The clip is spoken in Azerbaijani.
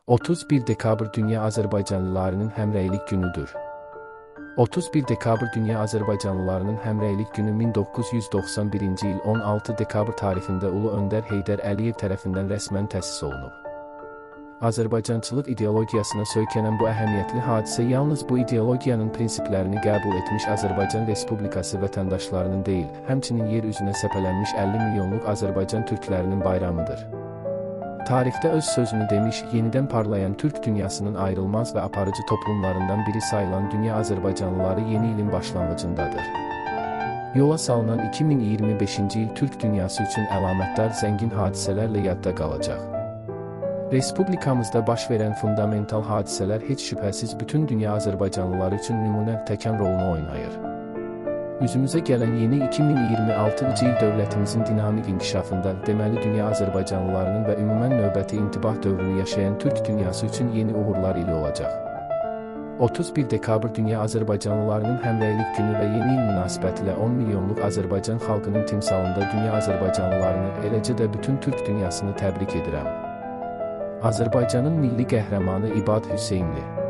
31 dekabr Dünya Azərbaycanlılarının Həmrəylik günüdür. 31 dekabr Dünya Azərbaycanlılarının Həmrəylik günü 1991-ci il 16 dekabr tarixində Ulu Öndər Heydər Əliyev tərəfindən rəsmən təsis olunub. Azərbaycançılıq ideologiyasına söykənən bu əhəmiyyətli hadisə yalnız bu ideologiyanın prinsiplərini qəbul etmiş Azərbaycan Respublikası vətəndaşlarının deyil, həmçinin yer üzünə səpələnmiş 50 milyonluq Azərbaycan türklərinin bayramıdır. Tarixdə öz sözünü demiş, yenidən parlayan Türk dünyasının ayrılmaz və aparıcı toplumlarından biri sayılan dünya Azərbaycanlıları yeni ilin başlanğıcındadır. Yola salınan 2025-ci il Türk dünyası üçün əlamətdar zəngin hadisələrlə yadda qalacaq. Respublikamızda baş verən fundamental hadisələr heç şübhəsiz bütün dünya Azərbaycanlıları üçün nümunə təkan rolunu oynayır. Üzümüzə gələn yeni 2026-cı il dövlətimizin dinamik inkişafında, deməli dünya Azərbaycanlılarının və ümumən növbəti intibah dövrünü yaşayan Türk dünyası üçün yeni uğurlar ili olacaq. 31 dekabr Dünya Azərbaycanlılarının Həmrəylik günü və yeni il münasibətilə 10 milyonluq Azərbaycan xalqının timsalında dünya Azərbaycanlılarını, eləcə də bütün Türk dünyasını təbrik edirəm. Azərbaycanın milli qəhrəmanı İbad Hüseynli.